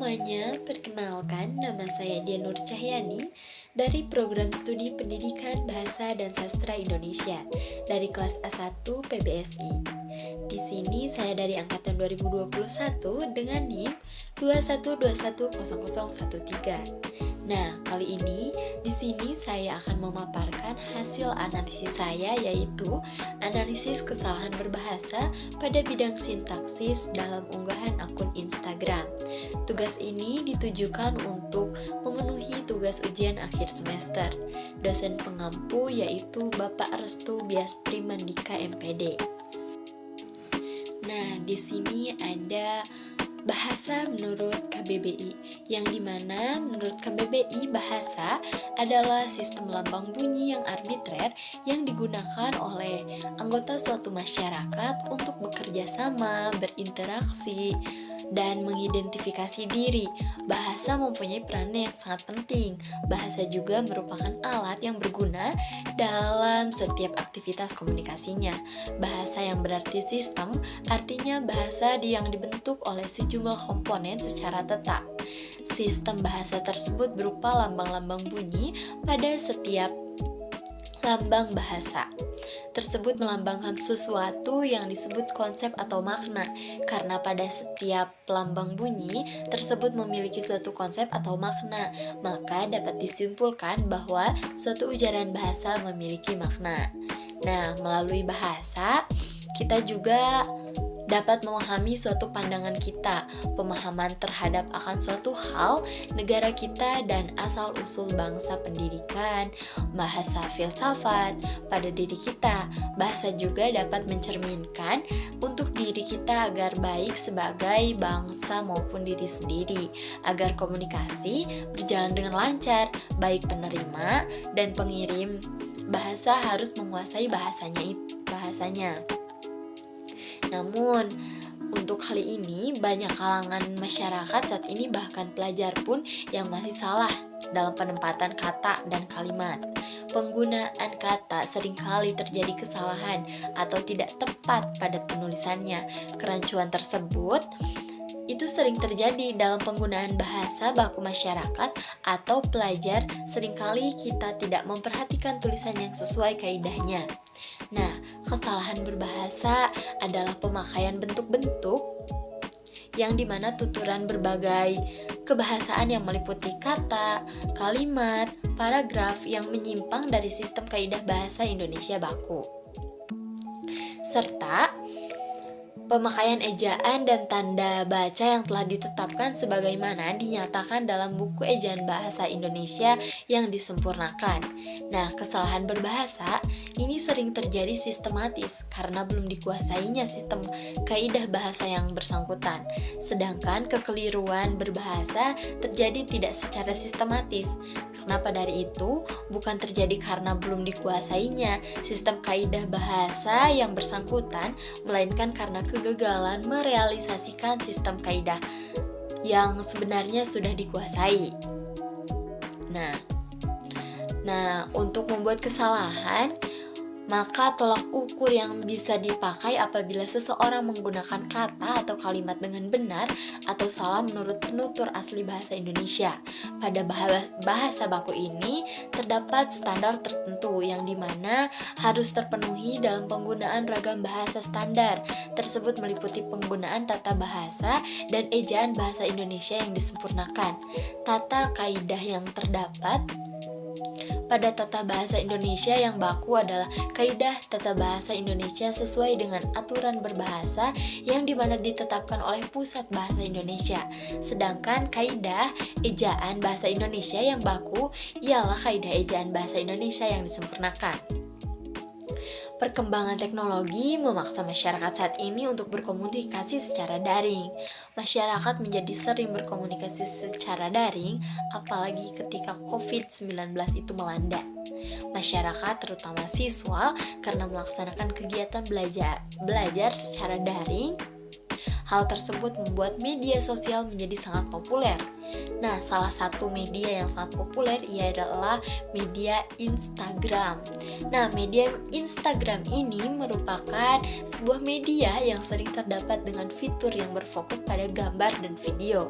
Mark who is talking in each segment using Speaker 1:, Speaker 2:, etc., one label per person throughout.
Speaker 1: semuanya, perkenalkan nama saya Dian Nur Cahyani dari Program Studi Pendidikan Bahasa dan Sastra Indonesia dari kelas A1 PBSI. Di sini saya dari angkatan 2021 dengan NIM 212100013. Nah, kali ini di sini saya akan memaparkan hasil analisis saya, yaitu analisis kesalahan berbahasa pada bidang sintaksis dalam unggahan akun Instagram. Tugas ini ditujukan untuk memenuhi tugas ujian akhir semester. Dosen pengampu yaitu Bapak Restu Biaspri Mandika MPD. Nah, di sini ada bahasa menurut KBBI, yang dimana menurut KBBI bahasa adalah sistem lambang bunyi yang arbitrer yang digunakan oleh anggota suatu masyarakat untuk bekerja sama, berinteraksi, dan mengidentifikasi diri. Bahasa mempunyai peran yang sangat penting. Bahasa juga merupakan alat yang berguna dalam setiap aktivitas komunikasinya. Bahasa yang berarti sistem, artinya bahasa yang dibentuk oleh sejumlah komponen secara tetap. Sistem bahasa tersebut berupa lambang-lambang bunyi pada setiap lambang bahasa tersebut melambangkan sesuatu yang disebut konsep atau makna, karena pada setiap lambang bunyi tersebut memiliki suatu konsep atau makna, maka dapat disimpulkan bahwa suatu ujaran bahasa memiliki makna. Nah, melalui bahasa kita juga dapat memahami suatu pandangan kita, pemahaman terhadap akan suatu hal, negara kita, dan asal-usul bangsa, pendidikan, bahasa filsafat pada diri kita. Bahasa juga dapat mencerminkan untuk diri kita agar baik sebagai bangsa maupun diri sendiri, agar komunikasi berjalan dengan lancar, baik penerima dan pengirim bahasa harus menguasai bahasanya. Namun, untuk hal ini banyak kalangan masyarakat saat ini, bahkan pelajar pun, yang masih salah dalam penempatan kata dan kalimat. Penggunaan kata seringkali terjadi kesalahan atau tidak tepat pada penulisannya. Kerancuan tersebut itu sering terjadi dalam penggunaan bahasa baku masyarakat atau pelajar. Seringkali kita tidak memperhatikan tulisan yang sesuai kaidahnya. Nah, kesalahan berbahasa adalah pemakaian bentuk-bentuk yang dimana tuturan berbagai kebahasaan yang meliputi kata, kalimat, paragraf yang menyimpang dari sistem kaidah bahasa Indonesia baku, serta pemakaian ejaan dan tanda baca yang telah ditetapkan sebagaimana dinyatakan dalam buku ejaan bahasa Indonesia yang disempurnakan. Nah, kesalahan berbahasa ini sering terjadi sistematis karena belum dikuasainya sistem kaidah bahasa yang bersangkutan. Sedangkan kekeliruan berbahasa terjadi tidak secara sistematis. Kenapa dari itu? Bukan terjadi karena belum dikuasainya sistem kaidah bahasa yang bersangkutan, melainkan karena kegagalan merealisasikan sistem kaidah yang sebenarnya sudah dikuasai. Nah, untuk membuat kesalahan, maka tolak ukur yang bisa dipakai apabila seseorang menggunakan kata atau kalimat dengan benar atau salah menurut penutur asli bahasa Indonesia. Pada bahasa baku ini terdapat standar tertentu yang dimana harus terpenuhi dalam penggunaan ragam bahasa standar. Tersebut meliputi penggunaan tata bahasa dan ejaan bahasa Indonesia yang disempurnakan. Tata kaidah yang terdapat pada tata bahasa Indonesia yang baku adalah kaidah tata bahasa Indonesia sesuai dengan aturan berbahasa yang dimana ditetapkan oleh Pusat Bahasa Indonesia. Sedangkan kaidah ejaan bahasa Indonesia yang baku ialah kaidah ejaan bahasa Indonesia yang disempurnakan. Perkembangan teknologi memaksa masyarakat saat ini untuk berkomunikasi secara daring. Masyarakat menjadi sering berkomunikasi secara daring, apalagi ketika COVID-19 itu melanda. Masyarakat, terutama siswa, karena melaksanakan kegiatan belajar secara daring, hal tersebut membuat media sosial menjadi sangat populer. Nah, salah satu media yang sangat populer adalah media Instagram. Nah, media Instagram ini merupakan sebuah media yang sering terdapat dengan fitur yang berfokus pada gambar dan video.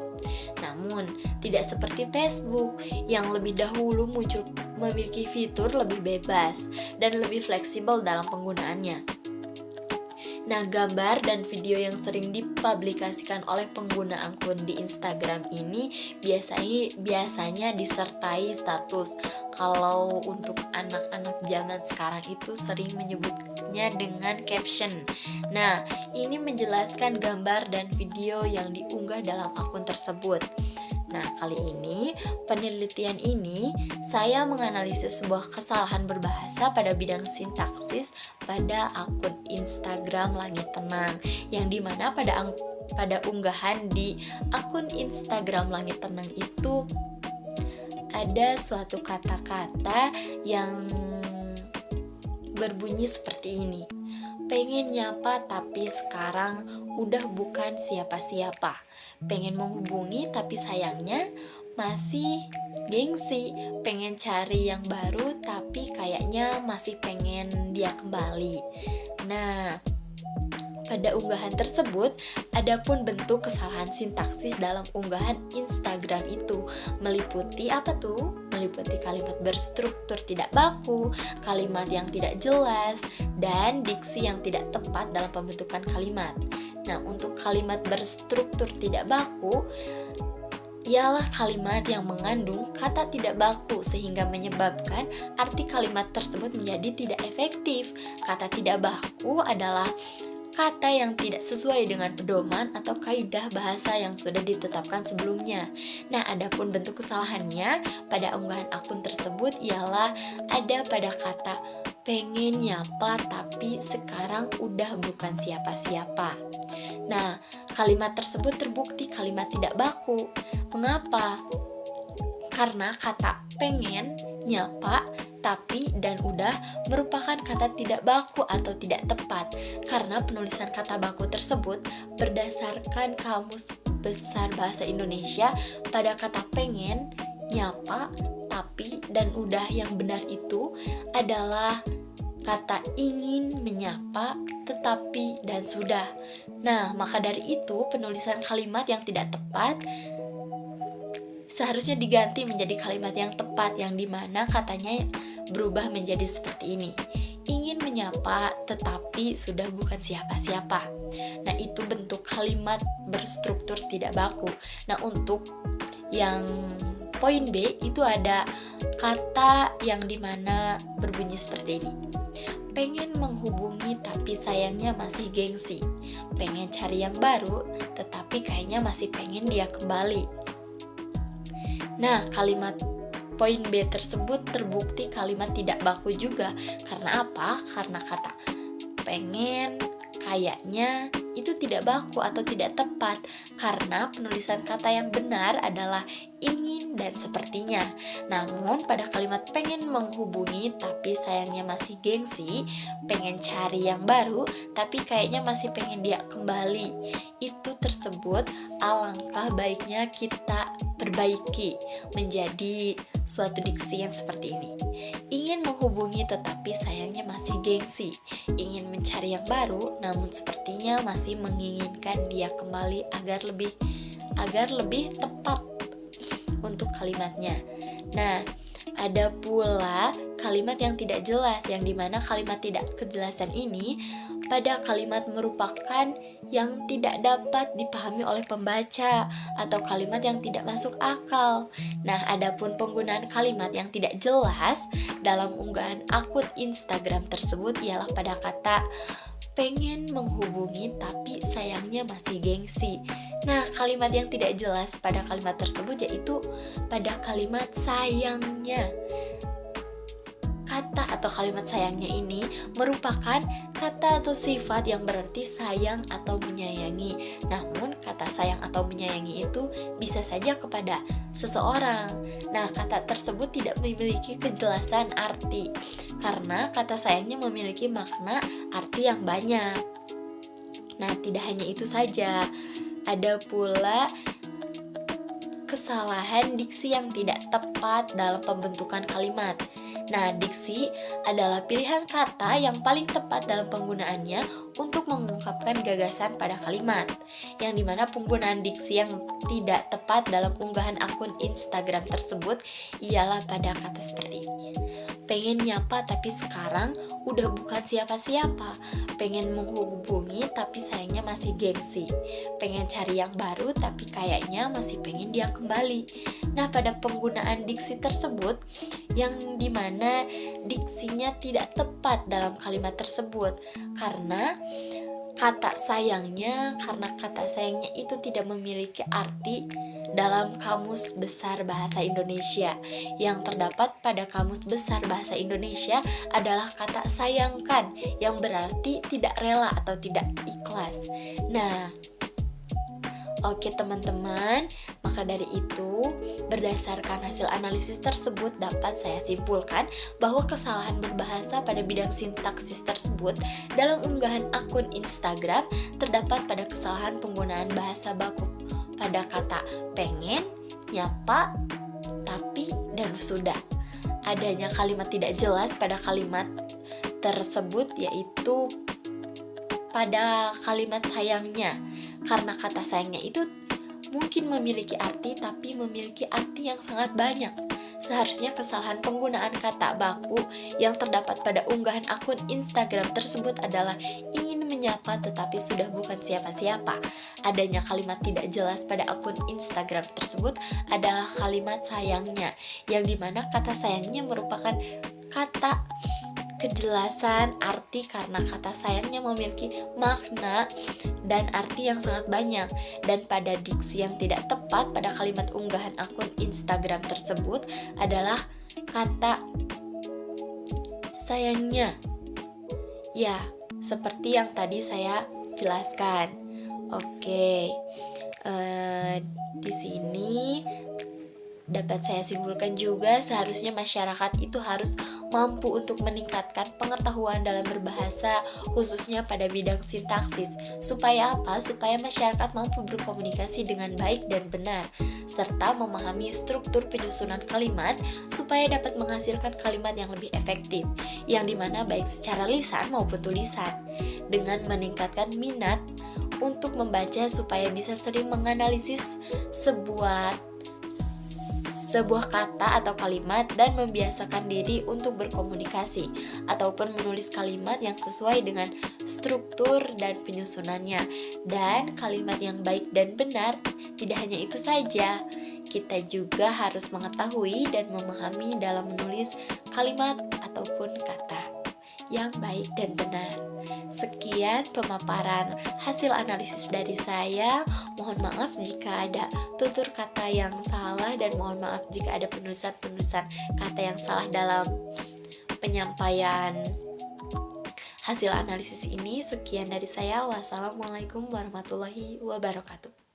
Speaker 1: Namun, tidak seperti Facebook yang lebih dahulu muncul memiliki fitur lebih bebas dan lebih fleksibel dalam penggunaannya. Nah, gambar dan video yang sering dipublikasikan oleh pengguna akun di Instagram ini biasanya disertai status. Kalau untuk anak-anak zaman sekarang itu sering menyebutnya dengan caption. Nah, ini menjelaskan gambar dan video yang diunggah dalam akun tersebut. Nah, kali ini penelitian ini saya menganalisis sebuah kesalahan berbahasa pada bidang sintaksis pada akun Instagram Langit Tenang, yang dimana pada unggahan di akun Instagram Langit Tenang itu ada suatu kata-kata yang berbunyi seperti ini. Pengen nyapa tapi sekarang udah bukan siapa-siapa. Pengen menghubungi tapi sayangnya masih gengsi. Pengen cari yang baru tapi kayaknya masih pengen dia kembali. Nah, pada unggahan tersebut, ada pun bentuk kesalahan sintaksis dalam unggahan Instagram itu. Meliputi apa tuh? Meliputi kalimat berstruktur tidak baku, kalimat yang tidak jelas, dan diksi yang tidak tepat dalam pembentukan kalimat. Nah, untuk kalimat berstruktur tidak baku, ialah kalimat yang mengandung kata tidak baku sehingga menyebabkan arti kalimat tersebut menjadi tidak efektif. Kata tidak baku adalah kata yang tidak sesuai dengan pedoman atau kaidah bahasa yang sudah ditetapkan sebelumnya. Nah, adapun bentuk kesalahannya pada unggahan akun tersebut ialah ada pada kata pengen nyapa tapi sekarang udah bukan siapa-siapa. Nah, kalimat tersebut terbukti kalimat tidak baku. Mengapa? Karena kata pengen, nyapa, tapi, dan udah merupakan kata tidak baku atau tidak tepat, karena penulisan kata baku tersebut berdasarkan Kamus Besar Bahasa Indonesia pada kata pengen, nyapa, tapi, dan udah yang benar itu adalah kata ingin, menyapa, tetapi, dan sudah. Nah, maka dari itu penulisan kalimat yang tidak tepat seharusnya diganti menjadi kalimat yang tepat, yang dimana katanya berubah menjadi seperti ini. Ingin menyapa tetapi sudah bukan siapa-siapa. Nah, itu bentuk kalimat berstruktur tidak baku. Nah, untuk yang poin B itu ada kata yang dimana berbunyi seperti ini. Pengen menghubungi tapi sayangnya masih gengsi. Pengen cari yang baru tetapi kayaknya masih pengen dia kembali. Nah, kalimat poin B tersebut terbukti kalimat tidak baku juga. Karena apa? Karena kata pengen, kayaknya itu tidak baku atau tidak tepat. Karena penulisan kata yang benar adalah ingin dan sepertinya. Namun pada kalimat pengen menghubungi tapi sayangnya masih gengsi, pengen cari yang baru tapi kayaknya masih pengen dia kembali, itu tersebut alangkah baiknya kita perbaiki menjadi suatu diksi yang seperti ini. Ingin menghubungi tetapi sayangnya masih gengsi, ingin mencari yang baru namun sepertinya masih menginginkan dia kembali agar lebih tepat untuk kalimatnya. Nah, ada pula kalimat yang tidak jelas, yang dimana kalimat tidak kejelasan ini pada kalimat merupakan yang tidak dapat dipahami oleh pembaca atau kalimat yang tidak masuk akal. Nah, adapun penggunaan kalimat yang tidak jelas dalam unggahan akun Instagram tersebut ialah pada kata pengen menghubungi tapi sayangnya masih gengsi. Nah, kalimat yang tidak jelas pada kalimat tersebut yaitu pada kalimat sayangnya. Kata atau kalimat sayangnya ini merupakan kata atau sifat yang berarti sayang atau menyayangi. Namun, kata sayang atau menyayangi itu bisa saja kepada seseorang. Nah, kata tersebut tidak memiliki kejelasan arti karena kata sayangnya memiliki makna arti yang banyak. Nah, tidak hanya itu saja, ada pula kesalahan diksi yang tidak tepat dalam pembentukan kalimat. Nah, diksi adalah pilihan kata yang paling tepat dalam penggunaannya untuk mengungkapkan gagasan pada kalimat, yang dimana penggunaan diksi yang tidak tepat dalam unggahan akun Instagram tersebut ialah pada kata seperti ini. Pengen nyapa tapi sekarang udah bukan siapa-siapa. Pengen menghubungi tapi sayangnya masih gengsi. Pengen cari yang baru tapi kayaknya masih pengen dia kembali. Nah, pada penggunaan diksi tersebut yang dimana diksinya tidak tepat dalam kalimat tersebut karena kata sayangnya itu tidak memiliki arti dalam Kamus Besar Bahasa Indonesia. Yang terdapat pada Kamus Besar Bahasa Indonesia adalah kata sayangkan yang berarti tidak rela atau tidak ikhlas. Nah, oke teman-teman, maka dari itu berdasarkan hasil analisis tersebut dapat saya simpulkan bahwa kesalahan berbahasa pada bidang sintaksis tersebut dalam unggahan akun Instagram terdapat pada kesalahan penggunaan bahasa baku pada kata pengen, nyapa, tapi, dan sudah. Adanya kalimat tidak jelas pada kalimat tersebut yaitu pada kalimat sayangnya, karena kata sayangnya itu mungkin memiliki arti tapi memiliki arti yang sangat banyak. Seharusnya kesalahan penggunaan kata baku yang terdapat pada unggahan akun Instagram tersebut adalah ingin menyapa tetapi sudah bukan siapa-siapa. Adanya kalimat tidak jelas pada akun Instagram tersebut adalah kalimat sayangnya, yang dimana kata sayangnya merupakan kata kejelasan arti karena kata sayangnya memiliki makna dan arti yang sangat banyak. Dan pada diksi yang tidak tepat pada kalimat unggahan akun Instagram tersebut adalah kata sayangnya. Ya, seperti yang tadi saya jelaskan. Oke, di sini dapat saya simpulkan juga seharusnya masyarakat itu harus mampu untuk meningkatkan pengetahuan dalam berbahasa khususnya pada bidang sintaksis. Supaya apa? Supaya masyarakat mampu berkomunikasi dengan baik dan benar serta memahami struktur penyusunan kalimat supaya dapat menghasilkan kalimat yang lebih efektif, yang dimana baik secara lisan maupun tulisan, dengan meningkatkan minat untuk membaca supaya bisa sering menganalisis sebuah kata atau kalimat dan membiasakan diri untuk berkomunikasi ataupun menulis kalimat yang sesuai dengan struktur dan penyusunannya. Dan kalimat yang baik dan benar tidak hanya itu saja, kita juga harus mengetahui dan memahami dalam menulis kalimat ataupun kata yang baik dan benar. Sekian pemaparan hasil analisis dari saya. Mohon maaf jika ada tutur kata yang salah dan mohon maaf jika ada penulisan kata yang salah dalam penyampaian hasil analisis ini. Sekian dari saya. Wassalamualaikum warahmatullahi wabarakatuh.